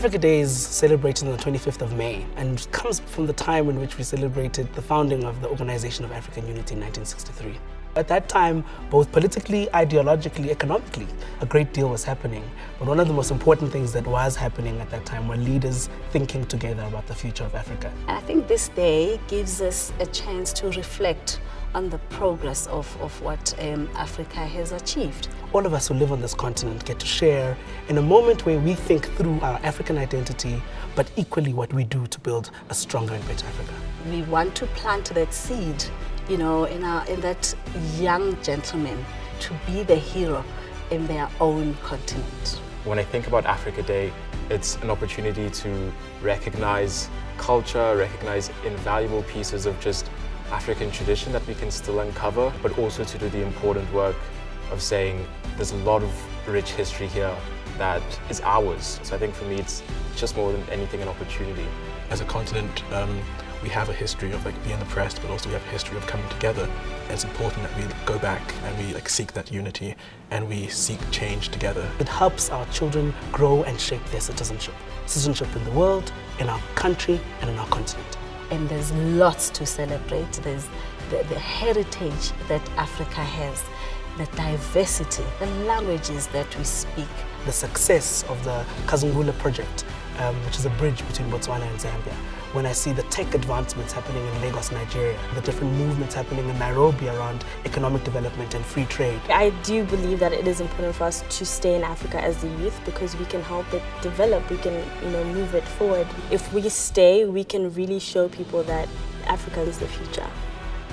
Africa Day is celebrated on the 25th of May and comes from the time in which we celebrated the founding of the Organization of African Unity in 1963. At that time, both politically, ideologically, economically, a great deal was happening. But one of the most important things that was happening at that time were leaders thinking together about the future of Africa. I think this day gives us a chance to reflect on the progress of what Africa has achieved. All of us who live on this continent get to share in a moment where we think through our African identity, but equally what we do to build a stronger and better Africa. We want to plant that seed, you know, in that young gentleman to be the hero in their own continent. When I think about Africa Day, it's an opportunity to recognize culture, recognize invaluable pieces of just African tradition that we can still uncover, but also to do the important work of saying there's a lot of rich history here that is ours. So I think for me it's just more than anything an opportunity. As a continent, we have a history of being oppressed, but also we have a history of coming together. And it's important that we go back and we seek that unity and we seek change together. It helps our children grow and shape their citizenship. Citizenship in the world, in our country, and in our continent. And there's lots to celebrate. There's the heritage that Africa has, the diversity, the languages that we speak. The success of the Kazungula project, which is a bridge between Botswana and Zambia. When I see the tech advancements happening in Lagos, Nigeria, the different movements happening in Nairobi around economic development and free trade. I do believe that it is important for us to stay in Africa as the youth because we can help it develop, we can move it forward. If we stay, we can really show people that Africa is the future.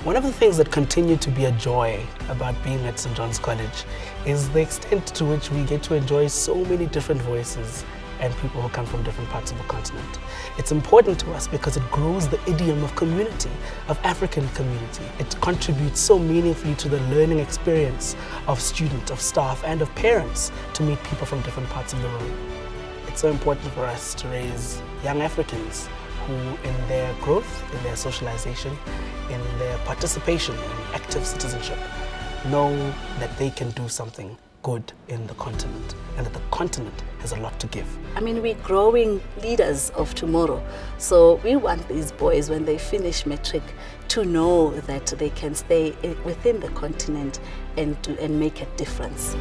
One of the things that continue to be a joy about being at St. John's College is the extent to which we get to enjoy so many different voices and people who come from different parts of the continent. It's important to us because it grows the idiom of community, of African community. It contributes so meaningfully to the learning experience of students, of staff, and of parents to meet people from different parts of the world. It's so important for us to raise young Africans who, in their growth, in their socialization, in their participation in active citizenship, know that they can do something good in the continent and that the continent has a lot to give. I mean, we're growing leaders of tomorrow. So we want these boys, when they finish matric, to know that they can stay within the continent and make a difference.